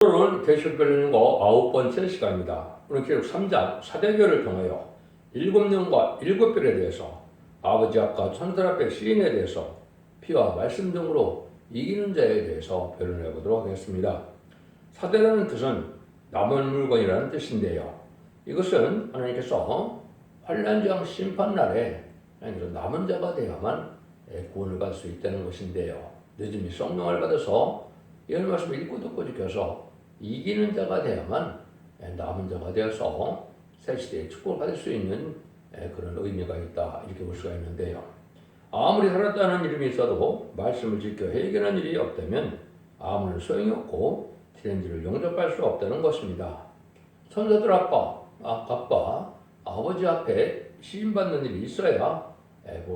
오늘은 계시록 9번째 시간입니다. 오늘 계시록 3장 사대교를 통하여 7년과 7별에 대해서 아버지 앞과 천사 앞에 시인에 대해서 피와 말씀 등으로 이기는 자에 대해서 변론해 보도록 하겠습니다. 사대라는 뜻은 남은 물건이라는 뜻인데요. 이것은 하나님께서 환난장 심판날에 남은 자가 되어야만 구원을 받을 수 있다는 것인데요. 늦음이 성령을 받아서 이런 말씀을 읽고 듣고 지켜서 이기는 자가 되어야만 남은 자가 되어서 새 시대의 축복을 받을 수 있는 그런 의미가 있다, 이렇게 볼 수가 있는데요. 아무리 살았다는 이름이 있어도 말씀을 지켜 해결한 일이 없다면 아무런 소용이 없고 트렌드를 용접할 수 없다는 것입니다. 선사들 아빠, 아버지 앞에 시인받는 일이 있어야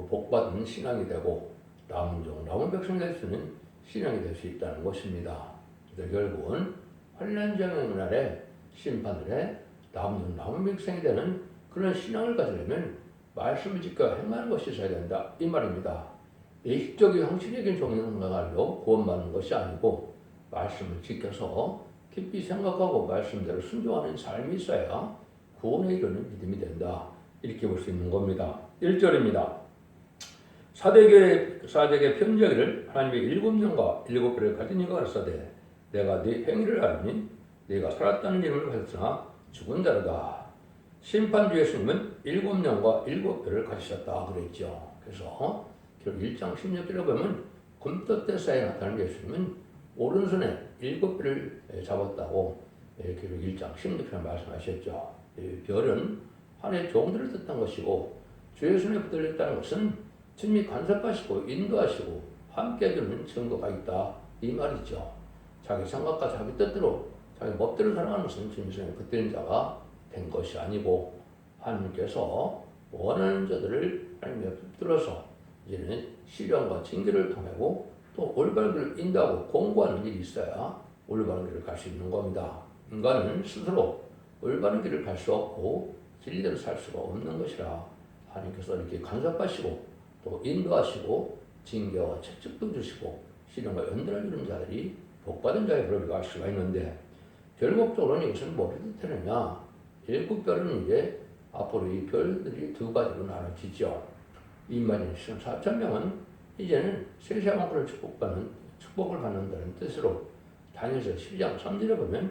복받은 신앙이 되고 남은 백성이 될 수 있는 신앙이 될 수 있다는 것입니다. 그래서 결국은 환난장의 날에 심판을 남은 백성이 되는 그런 신앙을 가지려면 말씀을 지켜 행하는 것이 있어야 된다, 이 말입니다. 의식적인 형식적인 종교생활로 구원받는 것이 아니고 말씀을 지켜서 깊이 생각하고 말씀대로 순종하는 삶이 있어야 구원에 이르는 믿음이 된다, 이렇게 볼 수 있는 겁니다. 1절입니다. 사대교의 편지하기를 하나님의 7년과 7별을 가진 이가 가라사대 내가 네 행위를 알니 네가 살았다는 이름을 가졌으나 죽은 자로다. 심판주 예수님은 7년과 7별을 가지셨다 그랬죠. 그래서 결국 1장 16절에 보면 금토대사에 나타난 예수님은 오른손에 7별을 잡았다고 결국 1장 16절에 말씀하셨죠. 별은 하나님의 종들을 뜻한 것이고 주의 손에 붙들렸다는 것은 주님이 간섭하시고 인도하시고 함께 해주는 증거가 있다, 이 말이죠. 자기 생각과 자기 뜻대로 자기 멋대로 살아가는 것은 주님의 손에 붙들린 자가 된 것이 아니고 하나님께서 원하는 자들을 하나님의 붙들어서 이제는 시련과 징계를 통하고 또 올바른 길을 인도하고 공부하는 일이 있어야 올바른 길을 갈 수 있는 겁니다. 인간은 스스로 올바른 길을 갈 수 없고 진리대로 살 수가 없는 것이라 하나님께서 이렇게 간섭하시고 또 인도하시고 징계와 책찍도 주시고 시련과 연단을 주는 자들이 복받은 자의 부름을 갈 수가 있는데, 결국적으로는 이것은 뭐를 뜻하느냐, 7별은 이제 앞으로 이 별들이 두 가지로 나눠지죠. 인간인 4,000명은 이제는 세세만큼을 축복을 받는다는 뜻으로 다니엘서 12장 3절에 보면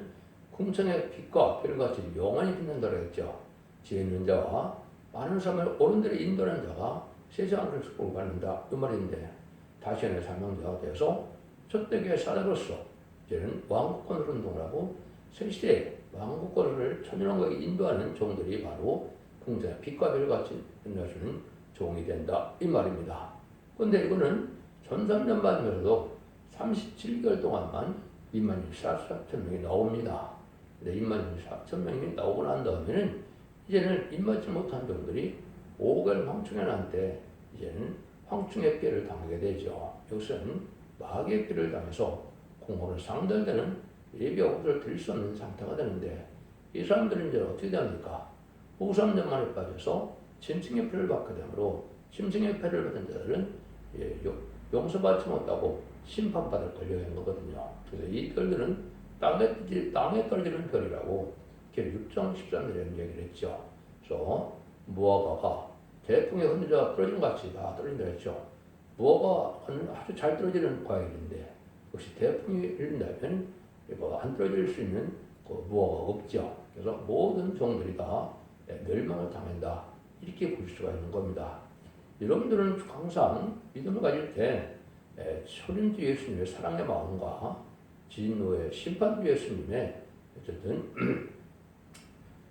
궁창의 빛과 별같이 영원히 빛난다고 했죠. 지혜 있는 자와 많은 사람을 옳은 데로 인도하는 자가 세세만큼을 축복을 받는다, 이 말인데, 다시는 사명자가 되어서 첫대교의 사례로서 이제는 왕국권을 운동을 하고 새시대에 왕국권을 천연왕국에 인도하는 종들이 바로 궁전의 빛과 별같이 빛나주는 종이 된다, 이 말입니다. 그런데 이거는 전삼년 받으면서도 37개월 동안만 24,000명이 나옵니다. 근데 24,000명이 나오고 난 다음에는 이제는 입맞지 못한 종들이 5개월 황충에 난 때 이제는 황충의 피해를 당하게 되죠. 이것은 마귀의 피를 당해서 공허로 상달되는 예비와 호소를 드릴 수 없는 상태가 되는데, 이 사람들은 이제 어떻게 됩니까? 후삼년 만에 빠져서 짐승의 피를 받게 되므로 짐승의 피를 받은 자들은 용서받지 못하고 심판받을 권력인 거거든요. 그래서 이 별들은 땅에 떨어지는 별이라고 계시록 6장 13절에 얘기를 했죠. 그래서 무화과가 대풍에 흔들려 떨어진 것 같이 다 떨어진다 했죠. 무화과는 아주 잘 떨어지는 과일인데 혹시 대풍이 일어나면 안 떨어질 수 있는 무화과가 없죠. 그래서 모든 종들이 다 멸망을 당한다, 이렇게 볼 수가 있는 겁니다. 여러분들은 항상 믿음을 가질 때 초림주 예수님의 사랑의 마음과 진노의 심판주 예수님의 어쨌든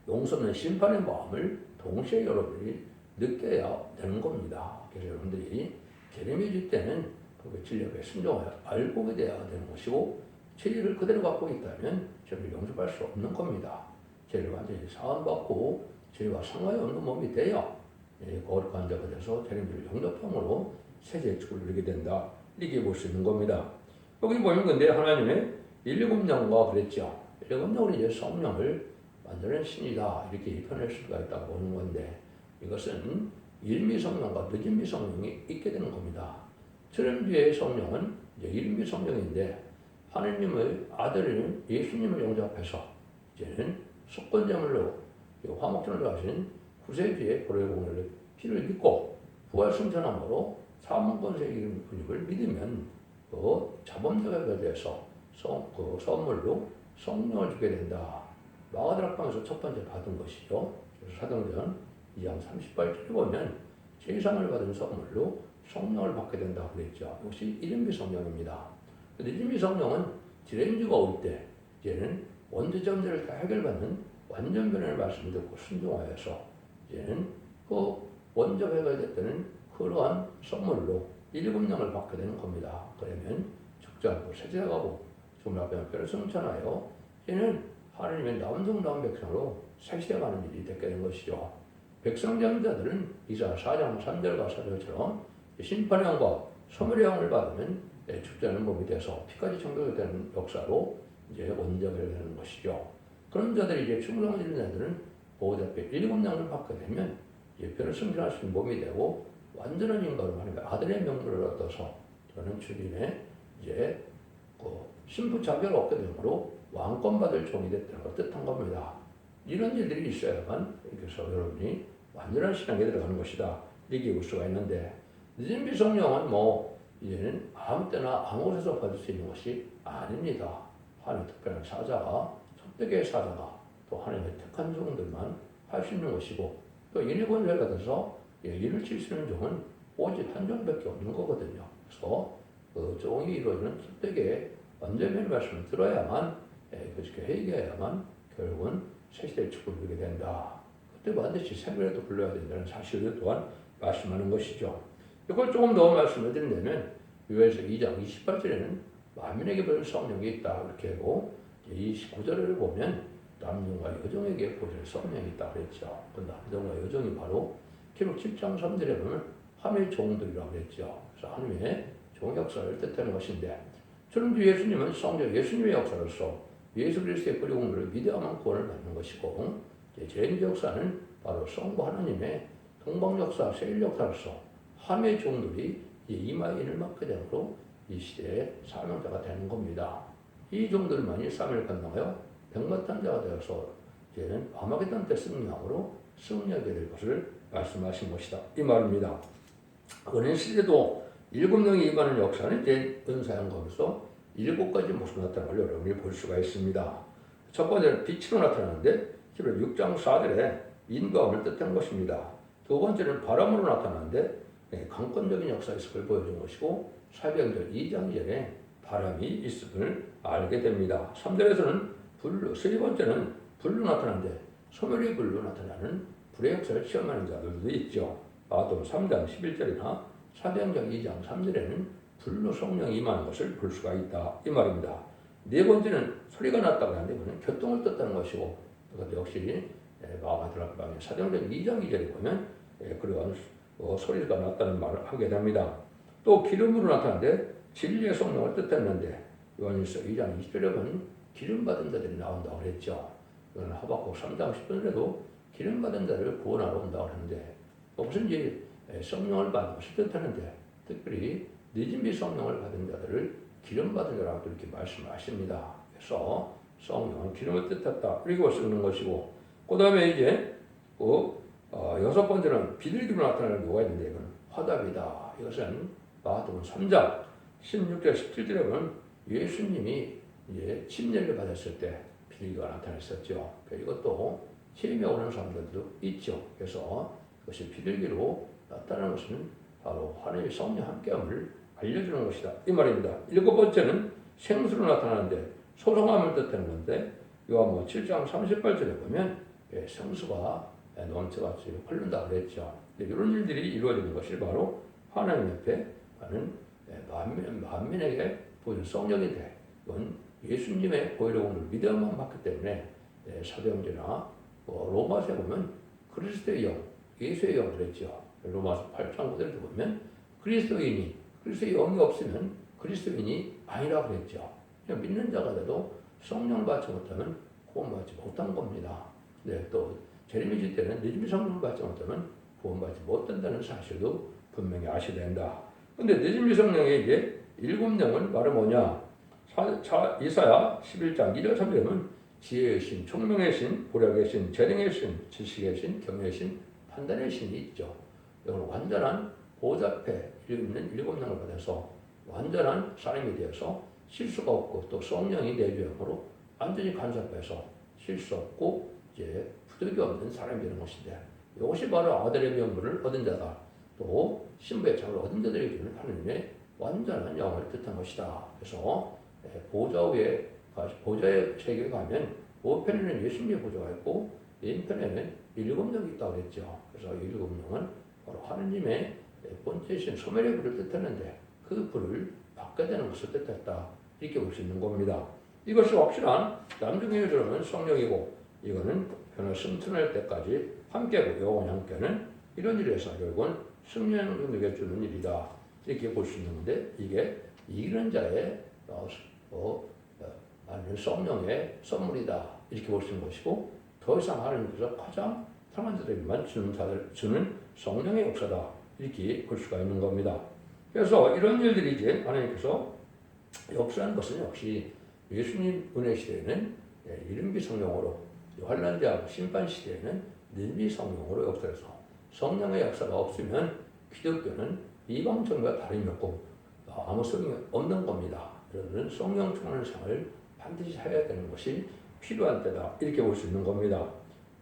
용서는 심판의 마음을 동시에 여러분이 느껴야 되는 겁니다. 그래서 여러분들이 재림이 줄 때는 그 진리에 순종하여 알고 돼야 되는 것이고, 진리를 그대로 갖고 있다면 죄를 용서할 수 없는 겁니다. 죄를 완전히 사함받고 죄와 상관이 없는 몸이 되어 거룩한 자가 돼서 재림을 용접함으로 세제의 축복을 누리게 된다, 이렇게 볼 수 있는 겁니다. 여기 보면 근데 하나님의 7년과 그랬죠. 7년으로 이제 성령을 만드는 신이다, 이렇게 표현할 수가 있다고 보는 건데, 이것은 일미 성령과 늦은미 성령이 있게 되는 겁니다. 초림주의 성령은 이제 일미 성령인데 하느님의 아들인 예수님을 영접해서 이제는 속건제물로 화목제물로 하신 구세주의 보혈의 공로를 피를 믿고 부활 승천함으로 사망권세의 근육을 믿으면 그 자범자가 대해서 그 선물로 성령을 주게 된다. 마가다락방에서 첫 번째 받은 것이죠. 그래서 사도행전 2장 38절에 보면 세상을 받은 선물로 성령을 받게 된다고 그랬죠. 역시 이른비 성령입니다. 이른비 성령은 지렌주가 올 때 이제는 원죄점들을 다 해결받는 완전 변화의 말씀을 듣고 순종하여서 이제는 그 원죄 해결됐다는 그러한 선물로 일곱령을 받게 되는 겁니다. 그러면 죽지 않고 세제하고 죽음 앞에 뼈를 승천하여 이제는 하나님의 남성다운 백성으로 세시해가는 일이 되게 된 것이죠. 백성장자들은 이사 4장 3절과 4절처럼 심판의 영과 소멸의 영을 받으면 죽지 않는 몸이 돼서 피까지 정결되는 역사로 이제 원죄가 되는 것이죠. 그런 자들이 이제 충성을 이루는 자들은 보호자 앞에 일곱령을 받게 되면 이제 뼈를 승천할 수 있는 몸이 되고 완전한 인간으로 하나님의 아들의 명분을 얻어서 저는 주님의 이제 그 신부 자격을 얻게 되므로 왕권 받을 종이 됐다는 걸 뜻한 겁니다. 이런 일들이 있어야만 그래서 여러분이 완전한 신앙에 들어가는 것이다. 이렇게 볼 수가 있는데 늦은 성령은 뭐 이제는 아무 때나 아무 곳에서 받을 수 있는 것이 아닙니다. 하나님의 특별한 사자가 속되게 사자가 또 하나님의 택한 종들만 할 수 있는 것이고 또 인위권자를 받아서 일을 칠 수 있는 종은 오직 한 종밖에 없는 거거든요. 그래서 그 종이 이루어지는 속되게 완전한 말씀을 들어야만 그렇게 회개해야만 결국은 새시대의 축복을 누리게 된다. 그때 반드시 생명에도 불러야 된다는 사실을 또한 말씀하는 것이죠. 이걸 조금 더 말씀을 드리려면 요한일서 2장 28절에는 만민에게 보이는 성령이 있다 이렇게 하고 29절을 보면 남성과 여종에게 보이는 성령이 있다 그랬죠. 그 남성과 여종이 바로 기록 7장 3절에 보면 하나님의 종들이라고 그랬죠. 그래서 하나님의 종 역사를 뜻하는 것인데 저는 예수님은 성령 예수님의 역사로서 예수 그리스도의 뿌리 공로를 믿어야만 구원을 받는 것이고 제인의 역사는 바로 성부 하나님의 동방 역사, 세일 역사로서 하나님의 종들이 이마에 인을 맡게 되므로 이 시대의 사명자가 되는 겁니다. 이 종들만이 사명을 감당하여 백마탄자가 되어서 이제는 아마겟돈 때 승리함으로 승리하게 될 것을 말씀하신 것이다. 이 말입니다. 은혜 시대도 7명이 임하는 역사는 이제 은사형검에서 7가지 모습으로 나타나는 걸 여러분이 볼 수가 있습니다. 첫 번째는 빛으로 나타나는데 히브리 6장 4절에 인도함을 뜻하는 것입니다. 두 번째는 바람으로 나타나는데 강권적인 역사의식을 보여준 것이고 사도행전 2장 2절에 바람이 있음을 알게 됩니다. 3절에서는 불로, 세 번째는 불로 나타나는데 소멸의 불로 나타나는 불의 역사를 체험하는 자들도 있죠. 마가복음 3장 11절이나 사도행전 2장 3절에는 불로 성령이 임하는 것을 볼 수가 있다. 이 말입니다. 네 번째는 소리가 났다고 하는데 그는 교통을 뜻하는 것이고 그것도 역시 마가복음 사도행전 2장 2절에 보면 그러한 소리가 났다는 말을 하게 됩니다. 또 기름으로 나타나는데 진리의 성령을 뜻했는데 요한일서 2장 20절에 보면 기름 받은 자들이 나온다고 그랬죠. 이건 하박국 3장 10절에도 기름 받은 자를 구원하러 온다고 하는데 무슨 이제 성령을 받은 것을 뜻하는데 특별히 늦은비 성령을 받은 자들을 기름 받은 자라고 이렇게 말씀하십니다. 그래서 성령은 기름을 뜻했다 이렇게 쓰는 것이고 그 다음에 이제 여섯 번째는 비둘기로 나타나는 경우가 있는데 이건 화답이다. 이것은 마가복음 3장 16절 17절에 보면 예수님이 이제 침례를 받았을 때 비둘기가 나타났었죠. 이것도 체험에 오는 사람들도 있죠. 그래서 그것이 비둘기로 나타나는 것은 바로 하나님의 성령 함께함을 알려주는 것이다. 이 말입니다. 일곱 번째는 생수로 나타나는데 소성함을 뜻하는 건데 요한복음 7장 38절에 보면 생수가 넘쳐같이 흐른다 그랬죠. 이런 일들이 이루어지는 것이 바로 하나님 옆에 가는 만민에게 보이는 성령이 돼. 이건 예수님의 보혈의 공로를 믿어야만 받기 때문에 사도행전이나 로마서에 보면 그리스도의 영, 예수의 영 그랬죠. 로마서 8장 9절에 보면 그리스도의 영이 없으면 그리스도인이 아니라 그랬죠. 그냥 믿는 자가 돼도 성령을 받지 못하면 구원받지 못한 겁니다. 또 제레미야 때는 늦은 성령을 받지 못하면 구원받지 못한다는 사실도 분명히 아셔야 된다. 근데 늦은 성령의 이제 7명은 바로 뭐냐? 이사야 11장 1절 3절에는 지혜의 신, 총명의 신, 보력의 신, 재능의 신, 지식의 신, 경외의 신, 판단의 신이 있죠. 이건 완전한 보좌 앞에 있는 7명을 받아서 완전한 사람이 되어서 실수가 없고 또 성령이 내주함으로 완전히 간섭해서 실수 없고 이제 부득이 없는 사람이 되는 것인데, 이것이 바로 아들의 명분을 얻은 자다. 또 신부의 장을 얻은 자들에게 주는 하느님의 완전한 영을 뜻한 것이다. 그래서 보좌의 세계에 가면 우편에는 예수님의 보좌가 있고 왼편에는 7명이 있다고 그랬죠. 그래서 7명은 바로 하느님의 번째신 소멸의 불을 뜻하는데 그 불을 받게 되는 것을 뜻했다. 이렇게 볼 수 있는 겁니다. 이것이 확실한 남중의 여자는 성령이고, 이거는 변화 승천할 때까지 함께고 영원히 함께는 이런 일에서 결국은 승리하는 주는 일이다. 이렇게 볼 수 있는 건데, 이게 이기는 자의 성령의 선물이다. 이렇게 볼 수 있는 것이고, 더 이상 하나님께서 가장 상한 자들에게만 주는 성령의 역사다. 이렇게 볼 수가 있는 겁니다. 그래서 이런 일들이 이제 하나님께서 역사하는 것은 역시 예수님 은혜 시대에는 이른비 성령으로, 환란대하고 심판 시대에는 늘비 성령으로 역사해서 성령의 역사가 없으면 기독교는 이방 종교와 다름이 없고 아무 소용이 없는 겁니다. 그러면 성령 충만한 생활을 반드시 해야 되는 것이 필요한 때다. 이렇게 볼 수 있는 겁니다.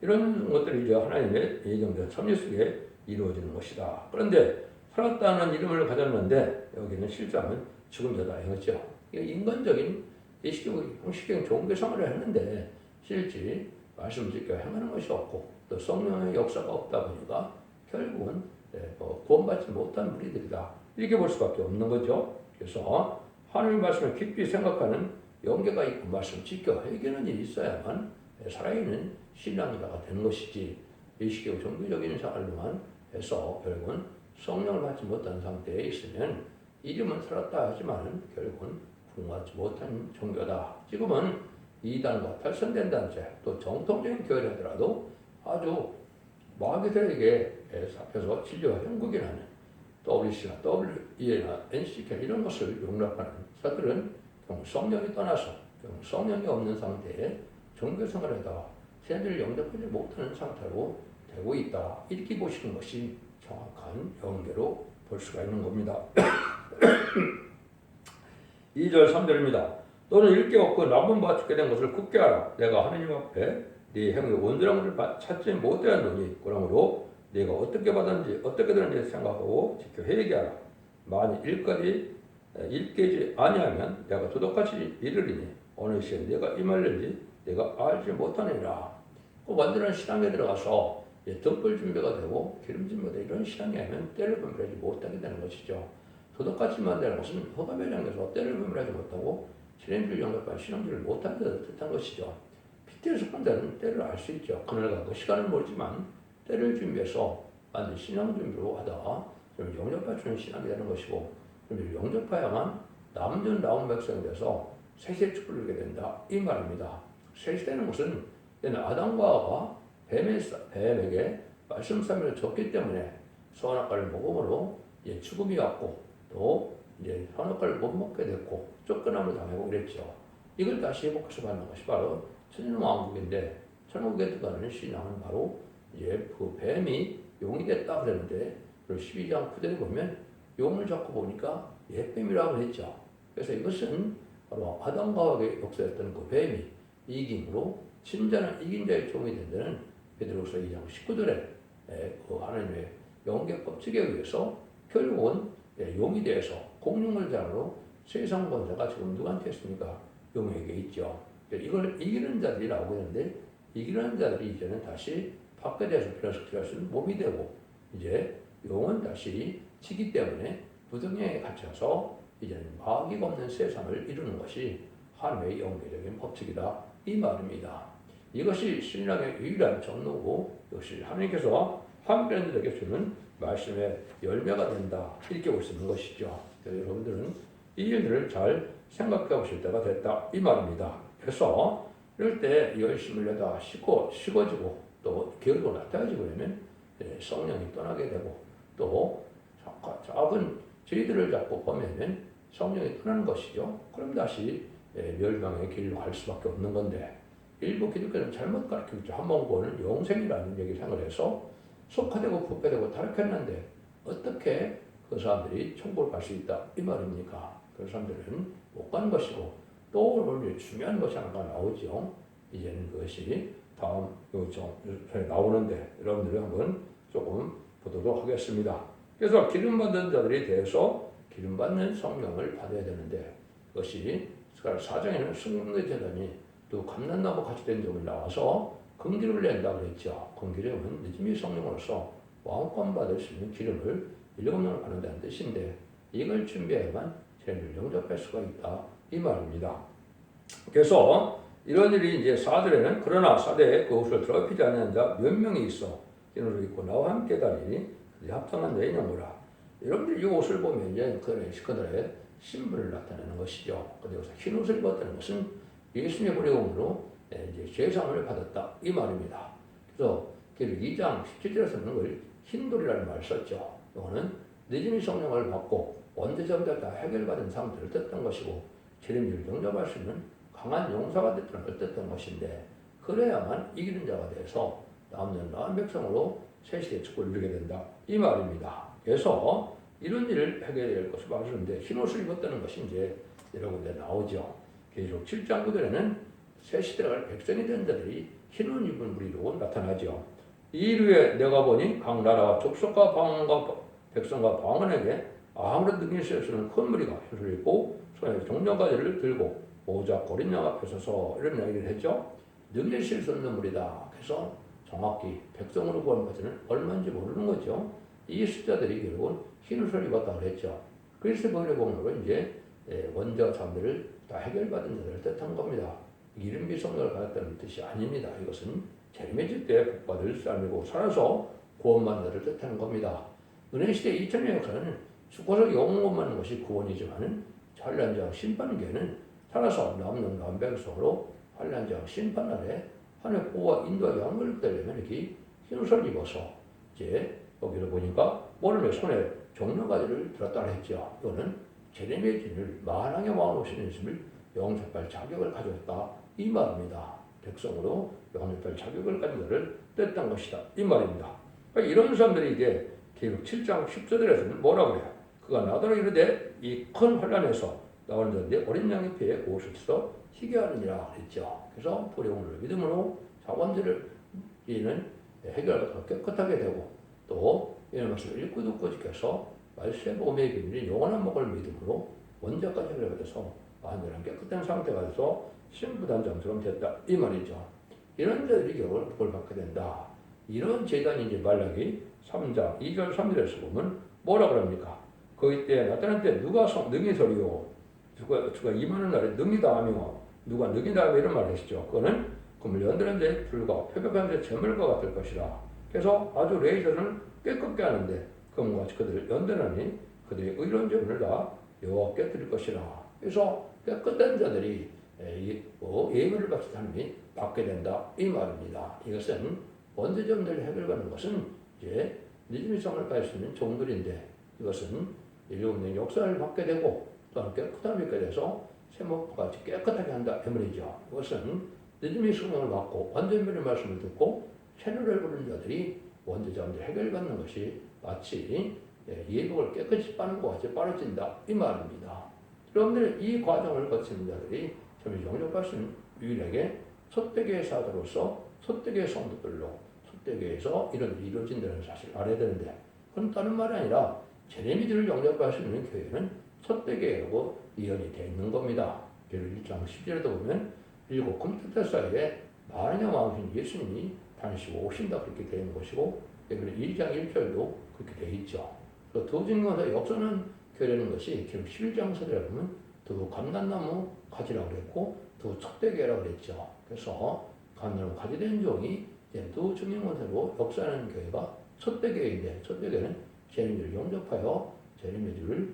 이런 것들이 이제 하나님의 예정된 섭리 속에 이루어지는 것이다. 그런데 살았다는 이름을 가졌는데 여기는 실상은 죽은 자다 이거죠. 인간적인 형식적인 종교 생활을 했는데 실제 말씀을 지켜 행하는 것이 없고 또 성령의 역사가 없다 보니까 결국은 구원받지 못한 무리들이다. 이렇게 볼 수밖에 없는 거죠. 그래서 하나님의 말씀을 깊이 생각하는 영계가 있고 말씀 지켜 해결하는 일이 있어야만 살아있는 신앙자가 되는 것이지, 의식적 종교적인 생활로만 해서 결국은 성령을 받지 못한 상태에 있으면 이름은 살았다 하지만 결국은 구원받지 못한 종교다. 지금은 이단과 탈선된 단체 또 정통적인 교회를 하더라도 아주 마귀들에게 잡혀서 진리와 형국이 나는 WC나 WE나 NCK 이런 것을 용납하는 자들은 성령이 떠나서 성령이 없는 상태에 종교생활에다가 세대를 영접하지 못하는 상태로 되고 있다. 이렇게 보시는 것이 정확한 영계로 볼 수가 있는 겁니다. 2절 3절입니다. 너는 일깨 없고 남은 바 죽게 된 것을 굳게 알아. 내가 하느님 앞에 네 행위 온전한 것을 찾지 못하였노니, 그러므로 네가 어떻게 받았는지 어떻게 되는지 생각하고 지켜 회개하라. 만일 일깨지 아니하면 내가 도덕같이 이르리니 어느 시에 내가 임할는지 내가 알지 못하느니라. 완전한 신앙에 들어가서 등불 준비가 되고 기름 준비가 되고 이런 신앙이 아니면 때를 분별하지 못하게 되는 것이죠. 도덕같이만 되는 것은 허감의 장에서 때를 분별하지 못하고 진행주의 영역과 신앙주의를 못하는 것을 뜻한 것이죠. PT에 속한 자는 때를 알 수 있죠. 그날과 시간은 모르지만 때를 준비해서 반드시 신앙 준비로 하다가 좀 영접받치는 신앙이 되는 것이고, 그럼 영접해야만 남은 나온 백성이 돼서 세세 축복을 누리게 된다. 이 말입니다. 세세되는 것은 아담과 하와가 뱀에게 말씀삼위를 줬기 때문에 선악과를 먹음으로 죽음이 왔고 또 선악과를 못 먹게 됐고 쫓겨남을 당하고 그랬죠. 이걸 다시 회복해서 받는 것이 바로 천년왕국인데, 천국에 들어가는 신앙은 바로 그 뱀이 용이 됐다 그랬는데 12장 9절에 보면 용을 잡고 보니까 뱀이라고 했죠. 그래서 이것은 바로 아담과 하와의 역사였던 그 뱀이 이김으로 진짜는 이긴 자의 종이 된다는 베드로서 2장 19절에 그 하나님의 영계 법칙에 의해서 결국은 용이 되어서 공룡을 장으로 세상 권세가 지금 누구한테 있습니까? 용에게 있죠. 이걸 이기는 자들이 나오고 있는데, 이기는 자들이 이제는 다시 밖에 대해서 변화시킬 수 있는 몸이 되고, 이제 용은 다시 치기 때문에 부정에 갇혀서 이제는 마귀가 없는 세상을 이루는 것이 하나님의 영계적인 법칙이다. 이 말입니다. 이것이 신앙의 유일한 전로고, 이것이 하나님께서 한편들에게 주는 말씀의 열매가 된다. 이렇게 볼 수 있는 것이죠. 여러분들은 이 일들을 잘 생각해 보실 때가 됐다. 이 말입니다. 그래서 이럴 때 열심을 내다 식어지고 또 게으르고 나타나지고 그러면 성령이 떠나게 되고, 또 작은 저희들을 잡고 보면은 성령이 떠나는 것이죠. 그럼 다시 멸망의 길로 갈 수밖에 없는 건데 일부 기독교는 잘못 가르치고 한번 구원은 영생이라는 얘기를 생각해서 속화되고 부패되고 타락했는데 어떻게 그 사람들이 천국을 갈 수 있다 이 말입니까? 그 사람들은 못 가는 것이고 또 오늘 중요한 것이 하나가 나오죠. 이제는 그것이 다음 요청에 나오는데 여러분들이 한번 조금 보도록 하겠습니다. 그래서 기름받은 자들에 대해서 기름받는 성령을 받아야 되는데 그것이 사정에는 승리의 재단이 또 감람나무 같이 된 점을 나와서 금기름을 낸다 그랬죠. 금기름은 늦음이 성령으로서 왕권 받을 수 있는 기름을 7명을 받는다는 뜻인데 이걸 준비해야만 죄를 영접할 수가 있다 이 말입니다. 그래서 이런 일이 이제 사들에는 그러나 사대에 그 옷을 더럽히지 않는 자 몇 명이 있어 흰옷을 입고 나와 함께 다니니 그들이 합당한 자의 영으라. 여러분들 이 옷을 보면 이제 그들의 신분을 나타내는 것이죠. 그래서 흰 옷을 입었다는 것은 예수님의 보내공으로 이제 죄상을 받았다 이 말입니다. 그래서 2장 17절에서는 그걸 흰돌이라는 말을 썼죠. 이거는 늦음이 성령을 받고 원죄자들 다 해결받은 사람들을 뜻한 것이고 죄를 영접할 수 있는 강한 용사가 됐다는 걸 뜻한 것인데 그래야만 이기는 자가 돼서 남는 나은 백성으로 새 시대의 축복을 이루게 된다 이 말입니다. 그래서 이런 일을 해결해야 될 것을 말하는데 흰옷을 입었다는 것이 이제 여러 군데 나오죠. 계속 7장 9절에는 새 시대가 갈 백성이 된 자들이 흰옷 입은 무리로 나타나죠. 이 이후에 내가 보니 각 나라와 족속과 방언과 백성과 방언에게 아무런 능력이 쓰는 큰 무리가 흰옷을 입고 손에 종려가지를 들고 모자 고린 양 앞에 서서 이런 얘기를 했죠. 능력이 쓸 수 없는 무리다. 그래서 정확히 백성으로 구원받지는 얼마인지 모르는 거죠. 이 숫자들이 결국은 흰옷을 입었다고 그랬죠. 그리스도 보혈의 공로로 이제 원죄와 잠들을 다 해결받은 자들을 뜻한 겁니다. 이른비 성령을 받았다는 뜻이 아닙니다. 이것은 재림의 때 복받을 사람이고 살아서 구원받는 자를 뜻하는 겁니다. 은혜시대 2000년 역사는 죽어서 영원 받는 것이 구원이지만 환난장 심판계는 살아서 남는 남백성으로 환난장 심판날에 하나님의 보호와 인도와 양을 받으려면 이렇게 흰옷을 입어서 이제 여기를 보니까 오른의 손에 종려가지를 들었다 했죠. 이거는 제레미야 진을 만왕의 왕으로 오시는 예수를 영접할 자격을 가졌다 이 말입니다. 백성으로 영접할 자격을 가진 자를 뜻한 것이다 이 말입니다. 그러니까 이런 사람들이 이제 계속 7장 10절에서는 뭐라고 그래요? 그가 나더러 이르되 이 큰 환난에서 나오는 자인데 어린 양의 피에 옷을 써 희게 하느니라 그랬죠. 그래서 보리오늘 믿음으로 자원들을 이는 해결하고 깨끗하게 되고 또 이런 말씀을 읽고 듣고 지켜서 말씀의 복음의 비밀이 영원한 복을 믿음으로 원죄까지 해결돼서 완전한 깨끗한 상태가 돼서 신부단 장처럼 됐다 이 말이죠. 이런 자들이 결국 복을 받게 된다. 이런 재단이 이제 말라기 3장 2절 3절에서 보면 뭐라 그럽니까? 거기 때 나타날 때 누가 능히 서리요 주가 임하는 날에 능히 다하며 누가 능히 다하며 이런 말을 하시죠. 그거는 그물 연드는 데 불과 표백한 데 재물과 같을 것이라. 그래서 아주 레이저를 깨끗게 하는데 그물같이 그들을 연드하니 그들의 의로운 재물을 다 여호와께 드릴 것이라. 그래서 깨끗한 자들이 예물을 바친 사람이 받게 된다 이 말입니다. 이것은 원죄점들을 해결하는 것은 이제 믿음의 성을 받을 수 있는 종들인데 이것은 일곱의 역사를 받게 되고 또한 깨끗함을 입게 돼서 세목같이 깨끗하게 한다 이 말이죠. 이것은 믿음의 성령을 받고 완전변의 말씀을 듣고 새노를 부르는 자들이 원죄점들 해결받는 것이 마치 예복을 깨끗이 빠는 것 같이 빠르진다 이 말입니다. 여러분들 이 과정을 거치는 자들이 참 영접할 수 있는 유일하게 솥대교의 사도로서 솥대교의 성도들로 솥대교에서 이런 일이 이루어진다는 사실을 알아야 되는데 그건 다른 말이 아니라 제레미들을 영접할 수 있는 교회는 솥대교회라고 이언이 되어 있는 겁니다. 예를 1장 10절에도 보면 일곱 금태태 사이에 만왕의 왕이신 예수님이 다니시고 오신다 그렇게 되어 있는 것이고 예를 1장 1절도 그렇게 되어 있죠. 더 중요한 역사는 교회라는 것이 기록 11장 서들에 보면 두 감람나무 가지라고 그랬고 두 촛대교회라고 그랬죠. 그래서 감람나무 가지 된 종이 두 중요한으로 역사하는 교회가 촛대교회인데 촛대교회는 제림들을 영접하여 제림들을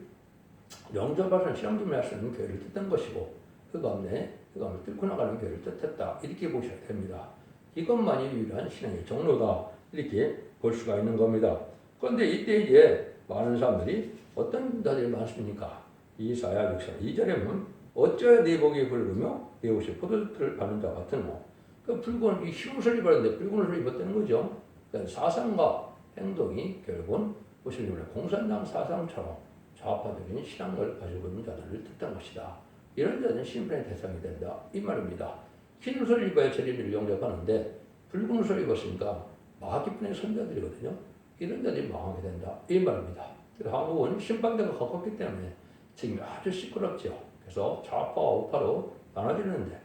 영접하는 신앙심을 할 수 있는 교회를 뜻한 것이고 그 가운데 뚫고 나가는 교회를 뜻했다 이렇게 보셔야 됩니다. 이것만이 유일한 신앙의 종로다 이렇게 볼 수가 있는 겁니다. 그런데 이때 이제 많은 사람들이 어떤 자들이 많습니까? 이사야 6장 2절에 보면 어쩌야 네 복이 붉으며 네 옷이 포도즙을 바른 자 같으노. 그 붉은 이 흰 옷을 입었는데 붉은 옷을 입었다는 거죠. 그러니까 사상과 행동이 결국은 무슨 공산당 사상처럼 좌파적인 신앙을 가지고 있는 자들을 뜻한 것이다. 이런 자는 심판의 대상이 된다. 이 말입니다. 흰 옷을 입어야 재림을 영접하는데 붉은 옷을 입었으니까 마귀뿐의 선자들이거든요. 이런 자들이 망하게 된다. 이 말입니다. 그래서 한국은 심판대가 가깝기 때문에 지금 아주 시끄럽죠. 그래서 좌파와 우파로 나눠지는데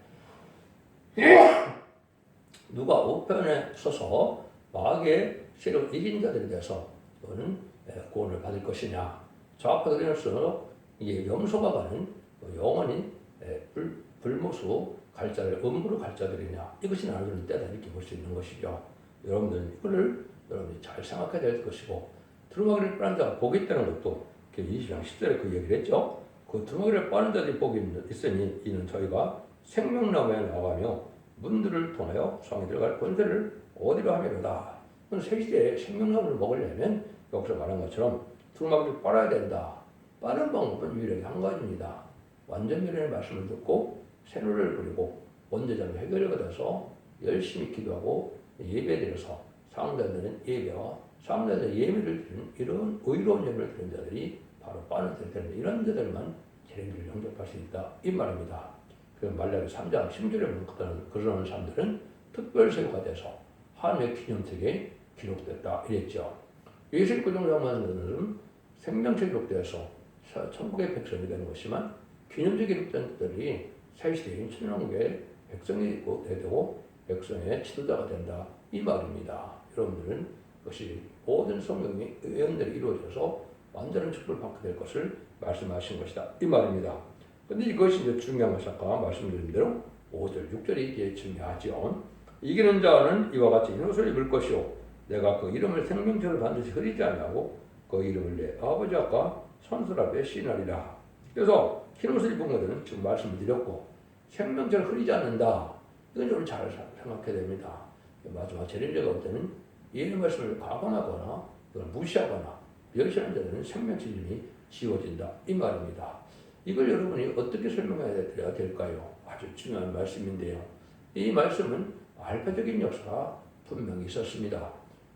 누가 우편에 서서 마귀의 세력을 이긴 자들에 대해서 너는 구원을 받을 것이냐. 좌파들에서 이게 염소가 가는 영원히 불모수 갈 자들, 음부로 갈 자들이냐. 이것이 나눠지는 때다 이렇게 볼 수 있는 것이죠. 여러분들 이거를 여러분이 잘 생각해야 될 것이고 두루마기를 빠는 자가 복이 있다는 것도 20장 10절에 그 얘기를 했죠. 그 두루마기를 빠는 자들이 복이 있으니 이는 저희가 생명나무에 나가며 문들을 통하여 성에 들어갈 권세를 어디로 하며로다. 새 시대에 생명나무를 먹으려면 여기서 말한 것처럼 두루마기를 빨아야 된다. 빠는 방법은 유일하게 한 가지입니다. 완전 멸의 말씀을 듣고 새노를 부리고 원죄자를 해결을 받아서 열심히 기도하고 예배드려서 사람들은 예배와 사람들은 예배를 드리는 이런 의로운 예배를 드리는 자들이 바로 빠는 자들이 되는데 이런 자들만 재림을 영접할 수 있다. 이 말입니다. 그 말라기 3장 10절에 보면 그러는 사람들은 특별세가 돼서 하늘의 기념책에 기록됐다 이랬죠. 예수 구종장만들은 생명책 기록되어서 천국의 백성이 되는 것이지만 기념책 기록된 자들이 새시대인 천년왕국의 백성이 되고 백성의 지도자가 된다 이 말입니다. 여러분들은 그것이 모든 성경의 예언들이 이루어져서 완전한 축복을 받게 될 것을 말씀하신 것이다 이 말입니다. 근데 이것이 이제 중요한 것이 아까 말씀드린 대로 5절, 6절이 이제 중요하죠. 이기는 자는 이와 같이 흰 옷을 입을 것이요 내가 그 이름을 생명책을 반드시 흐리지 아니하고 그 이름을 내 아버지 앞과 선술 앞에 시인하리라. 그래서 흰 옷을 입은 것들은 지금 말씀을 드렸고 생명책을 흐리지 않는다. 이건 좀 잘 생각해야 됩니다. 마지막 재림제가 올 때는 이 말씀을 가관하거나 무시하거나 멸시하는 자들은 생명책 이름이 지워진다 이 말입니다. 이걸 여러분이 어떻게 설명해야 될까요? 아주 중요한 말씀인데요. 이 말씀은 알파적인 역사가 분명히 있었습니다.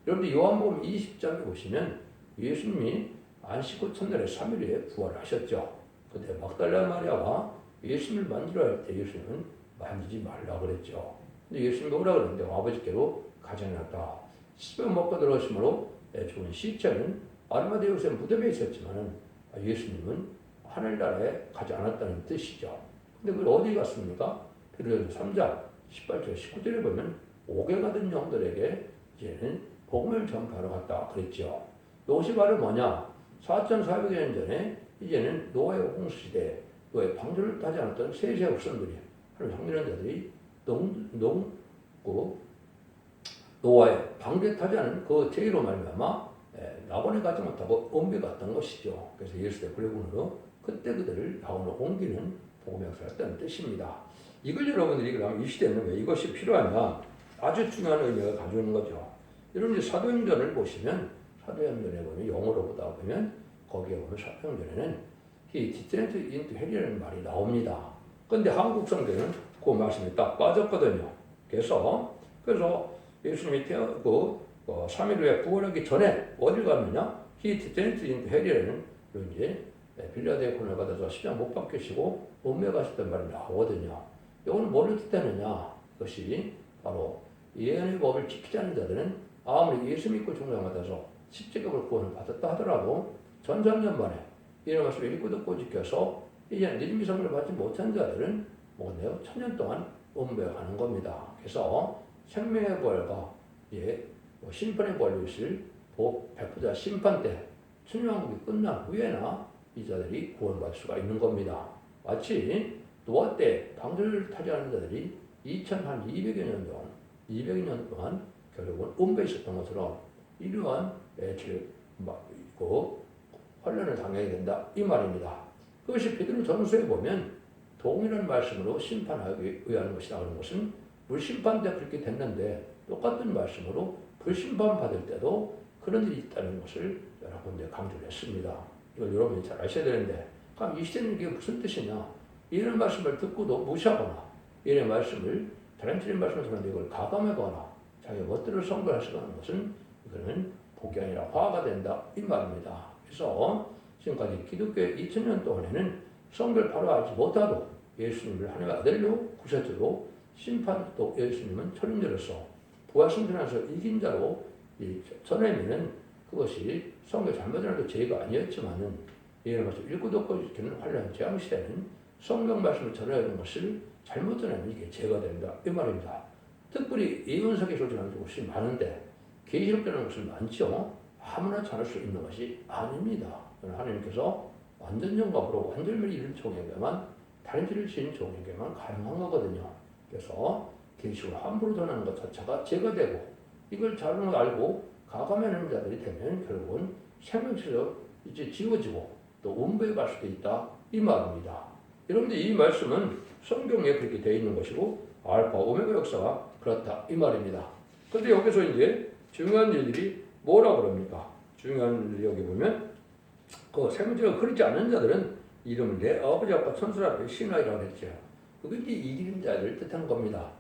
여러분들 요한복음 20장에 보시면 예수님이 안식 후 첫날에 3일에 부활을 하셨죠. 그때 막달라 마리아가 예수님을 만지려 할 때 예수님은 만지지 말라고 그랬죠. 근데 예수님이 오라고 그랬는데 아버지께로 가져놨다. 십병 먹고 들어오심으로 죽은 시체는 아르마데우스의 무덤에 있었지만 예수님은 하늘나라에 가지 않았다는 뜻이죠. 근데 그걸 어디 갔습니까? 베드로전서 3장 18절 19절에 보면 옥에 가던 영들에게 이제는 복음을 전파하러 갔다 그랬죠. 이것이 바로 뭐냐? 4,400년 전에 이제는 노아의 홍수시대에 노아의 방주를 타지 않았던 세세 후손들이 하나님 성민한 자들이 노아의 방주에 타지 않은 그 죄로 말미암아 낙원에 가지 못하고 옮겨갔던 것이죠. 그래서 예수의 불려군으로 그때 그들을 낙원으로 옮기는 복음의 역사를 했다는 뜻입니다. 이걸 여러분들이 그럼 이 시대는 왜 이것이 필요하냐? 아주 중요한 의미가 가지고 있는 거죠. 여러분이 사도행전을 보시면 사도행전에 보면 영어로 보다 보면 거기에 보면 사도행전에는 He descended into hell이라는 말이 나옵니다. 그런데 한국 성경은 그 말씀이 딱 빠졌거든요. 그래서 예수님이 3일 후에 부활하기 전에 어딜 갔느냐? He descended into hell이라는 이제 빌라델 고난을 받아서 십자가 못 박히시고 몸에 가셨단 말이 나오거든요. 이거는 뭐를 뜻하느냐? 그것이 바로 예언의 법을 지키지 않는 자들은 아무리 예수 믿고 종장받아서 십자가를 구원을 받았다 하더라도 전작년 만에 이런 말씀을 읽고 듣고 지켜서 이제 믿음의 선물을 받지 못한 자들은 뭐네요? 1000년 동안 음부에 가는 겁니다. 그래서 생명의 부활과 심판의 부활이 있을 백부자 심판 때 천년왕국이 끝난 후에나 이 자들이 구원받을 수가 있는 겁니다. 마치 노아 때 방주를 타지 않은 자들이 200년 동안 결국은 음부에 있었던 것처럼 이러한 환란을 당하게 된다 이 말입니다. 그것이 베드로 전서에 보면 동일한 말씀으로 심판하기 위한 것이다 하는 것은 불심판 때 그렇게 됐는데 똑같은 말씀으로 불심판 받을 때도 그런 일이 있다는 것을 여러 군데 강조를 했습니다. 이걸 여러분이 잘 아셔야 되는데 그럼 이 시대는 이게 무슨 뜻이냐? 이런 말씀을 듣고도 무시하거나 이런 말씀을 다른 틀린 말씀을 듣는데 이걸 가감하거나 자기가 멋대로 선거하시는 것은 이거는 복이 아니라 화가 된다 이 말입니다. 그래서 지금까지 기독교의 2000년 동안에는 선거를 바로 알지 못하도 예수님을 하나님의 아들로 구세주로 심판도 예수님은 초림자로서 부활승천하서 이긴 자로 전하면은 그것이 선거 잘못이라도 죄가 아니었지만은 이런 것을 읽고 듣고 지키는 환란 재앙 시대는 성경 말씀을 전하는 것을 잘못 전하면 이게 죄가 된다 이 말입니다. 특별히 예언석에 소진하는 것이 많은데 계시록되는 것은 많죠. 아무나 전할 수 있는 것이 아닙니다. 하나님께서 완전 영광으로 완전히 이른 종에게만 다른 죄를 지은 종에게만 가능한 거거든요. 그래서 계시록을 함부로 전하는 것 자체가 죄가 되고 이걸 잘못 알고 가감하는 자들이 되면 결국은 생명체로 이제 지워지고 또 원부에 갈 수도 있다 이 말입니다. 여러분들 이 말씀은 성경에 그렇게 되어 있는 것이고 알파 오메가 역사가 그렇다 이 말입니다. 그런데 여기서 이제 중요한 일들이 뭐라 그럽니까? 중요한 일이 여기 보면 그 생명체가 그렇지 않은 자들은 이름을 내 아버지 아빠 천사 앞에 신하이라고 했죠. 그게 이제 이기는 자를 뜻하는 겁니다.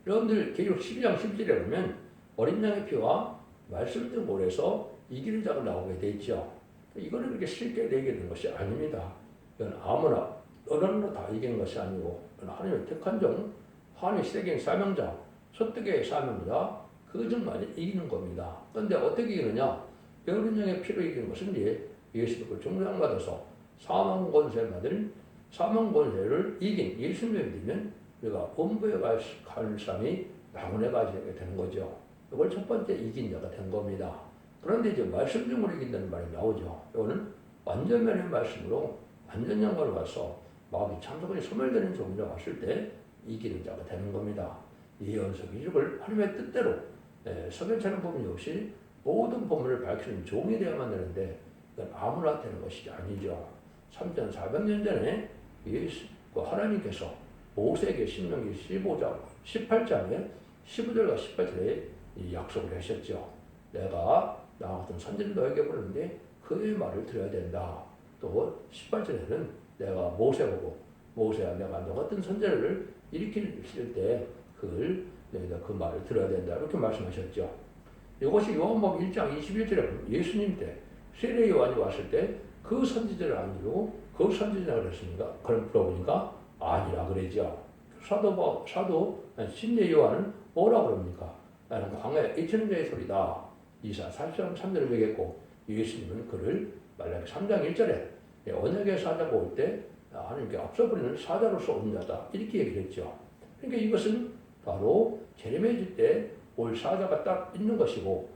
여러분들 계시록 12장 11절에 보면 어린 양의 피와 말씀을 몰해서 이기는 자가 나오게 돼 있죠. 이거는 그렇게 쉽게 내기는 것이 아닙니다. 이건 아무나 어느 나 다 이기는 것이 아니고 하나님의 택한 종, 하나님의 시대적인 사명자, 소득의 사명자 그 종만이 이기는 겁니다. 그런데 어떻게 이기느냐? 어린 양의 피로 이기는 것은 이제 예수님을 종장받아서 사망 권세 받을 사망 권세를 이긴 예수님을 믿으면 우리가 본부에 갈 사람이 낙원에 가게 되는 거죠. 이걸 첫 번째 이긴 자가 된 겁니다. 그런데 이제 말씀 중으로 이긴다는 말이 나오죠. 이거는 완전면의 말씀으로 완전 영광을 와서 마귀 참석이 소멸되는 종류가 왔을 때 이기는 자가 되는 겁니다. 예언서 기록을 하나님의 뜻대로 석연찮은 부분이 없이 모든 본문을 밝히는 종이 되어야만 되는데 이건 아무나 되는 것이 아니죠. 3,400년 전에 하나님께서 모세에게 신명기 18장에 15절과 18절에 이 약속을 하셨죠. 내가 나 같은 선지를 너에게 부르는데 그의 말을 들어야 된다. 또 18절에는 내가 모세 보고 모세야 내가 너 같은 선지를 일으킬 때 그걸 너희가 그 말을 들어야 된다. 이렇게 말씀하셨죠. 이것이 요한복음 1장 21절에 예수님 때 세례 요한이 왔을 때 그 선지자를 안 이루고 그 선지자가 그랬습니까? 그럼 물어보니까 아니라 그러죠. 사도 신뢰 요한은 뭐라 그럽니까? 나는 광야에 2000년의 소리다. 이사 43절을 얘기했고 예수님은 그를 말라기 3장 1절에 언약의 사자가 올 때 하나님께 앞서버리는 사자로서 온 자다. 이렇게 얘기를 했죠. 그러니까 이것은 바로 제레미야 때 올 사자가 딱 있는 것이고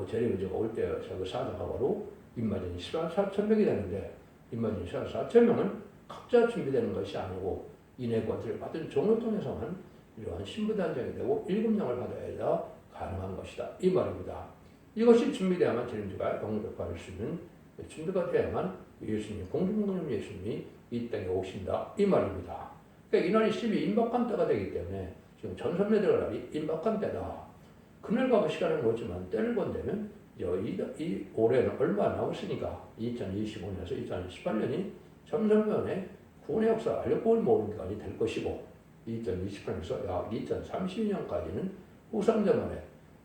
제레미야가 올 때 그 사자가 바로 인마전이 4,000명이 되는데 인마전이 4,000명은 각자 준비되는 것이 아니고 인의 권세를 받은 종을 통해서만 이러한 신부단장이 되고 7명을 받아야 가능한 것이다. 이 말입니다. 이것이 준비되어야만 제림주가 영광을 받을 수 있는 준비가 되어야만 예수님, 공중공님 예수님이 이 땅에 오신다. 이 말입니다. 그러니까 이날이 12임박한 때가 되기 때문에 지금 전선매들의 날이 임박한 때다. 그날과 그 시간은 오지만 때를 본다면 이 올해는 얼마 안 남았으니까 2025년에서 2018년이 전선면의 구원의 역사 알력법을 모으는 기간이 될 것이고 2028년에서 약 2032년까지는 후삼자만의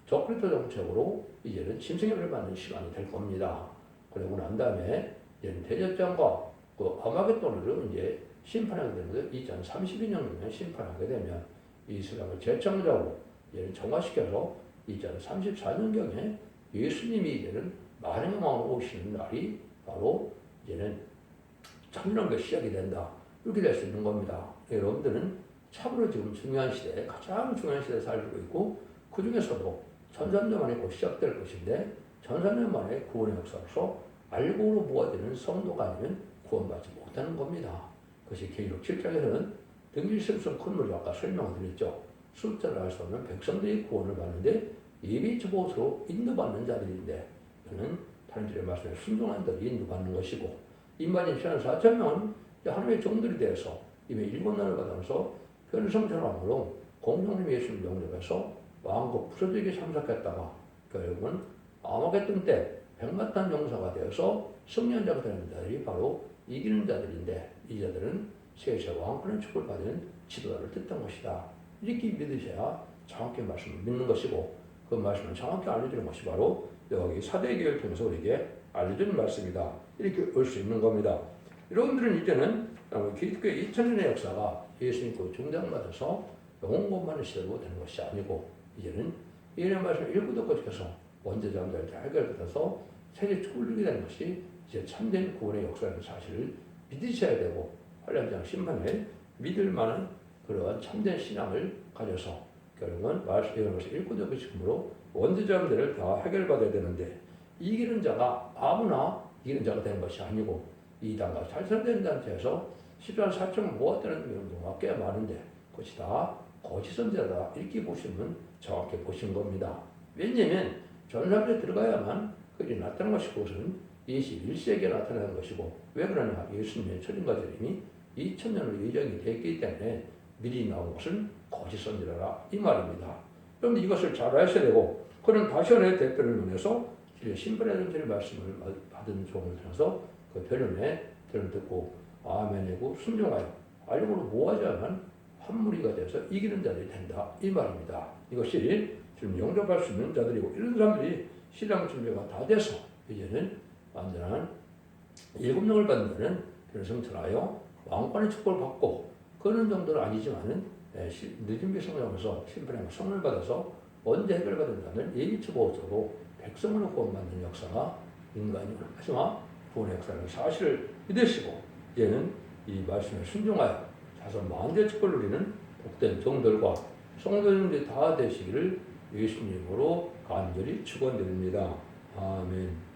적그리스도 정책으로 이제는 짐승협을 받는 시간이 될 겁니다. 그리고 난 다음에 이제는 대접장과 그 아마겟돈으로 이제 심판하게 되는데 2032년이면 심판하게 되면 이 세상을 재창조하고 이제는 정화시켜서 2034년경에 예수님이 이제는 만왕의 왕으로 오시는 날이 바로 이제는 참전한 시작이 된다. 이렇게 될 수 있는 겁니다. 여러분들은 참으로 지금 중요한 시대에 가장 중요한 시대에 살고 있고 그 중에서도 천삼년 만에 곧 시작될 것인데 천삼년 만에 구원의 역사로서 알고로 모아지는 성도가 아니면 구원받지 못하는 겁니다. 그것이 계시록 7장에서는 등질심성 큰 물이 아까 설명을 드렸죠. 숫자를 알 수 없는 백성들이 구원을 받는데 예비 주보수로 인도받는 자들인데 이는 다른 절의 말씀에 순종한 자들이 인도받는 것이고 인마진 4,000명은 하나님의 종들이 되어서 이미 일본난을 받으면서 변성전환으로 공동님 예수를 영접해서 왕국 부서지게 참석했다가 결국은 아마겟돈 때 백마탄 용사가 되어서 승리한 자가 되는 자들이 바로 이기는 자들인데 이 자들은 세세 왕권의 축복을 받은 지도자를 뜻한 것이다. 이렇게 믿으셔야 정확히 말씀을 믿는 것이고 그 말씀을 정확히 알려주는 것이 바로 여기 사대계를 통해서 우리에게 알려주는 말씀이다. 이렇게 볼 수 있는 겁니다. 여러분들은 이제는 기독교의 2000년의 역사가 예수님 그 중장받아서 영원만을 시대로 되는 것이 아니고 이제는 이런 말씀을 읽고도 계속해서 원죄자들을 해결받아서 세계 축복을 누리게 되는 것이 이제 참된 구원의 역사라는 사실을 믿으셔야 되고 환란장 심판에 믿을 만한 그러한 참된 신앙을 가져서 결국은 이런 것을 읽고도 계시므로 원죄자들을 다 해결받아야 되는데 이기는 자가 아무나 이기는 자가 되는 것이 아니고 이 당과 잘선된 단체에서 14만 4천 모았다는 경우가 꽤 많은데 그것이 다 거짓 선지자다 이렇게 보시면 정확히 보신 겁니다. 왜냐하면 전사에 들어가야만 그게 나타나는 것이 그것은 21세기에 나타나는 것이고 왜 그러냐 예수님의 초림과 재림이 2000년으로 예정이 됐기 때문에 미리 나온 것은 거짓 선지자라 이 말입니다. 그런데 이것을 잘 아셔야 되고 그는 바시온의 대표를 논해서 심판의 전체의 말씀을 받은 종을 들어서 그 변론에 듣고 아멘이고 순종하여 알력으로 모아야만 한 무리가 돼서 이기는 자들이 된다 이 말입니다. 이것이 지금 영접할 수 있는 자들이고 이런 사람들이 신앙 준비가 다 돼서 이제는 완전한 7명을 받는 자는 성천하여 왕권의 축복을 받고 그런 정도는 아니지만은 늦은 성장하면서 심판의 성을 받아서 언제 해결받은 자는 예비처보적으로 백성으로 구원받는 역사가 인간이 하지만 구원의 역사라는 사실을 믿으시고 이제는 이 말씀에 순종하여 자선 만대 축복을 누리는 복된 종들과 성도님들이 다 되시기를 예수님으로 간절히 축원드립니다. 아멘.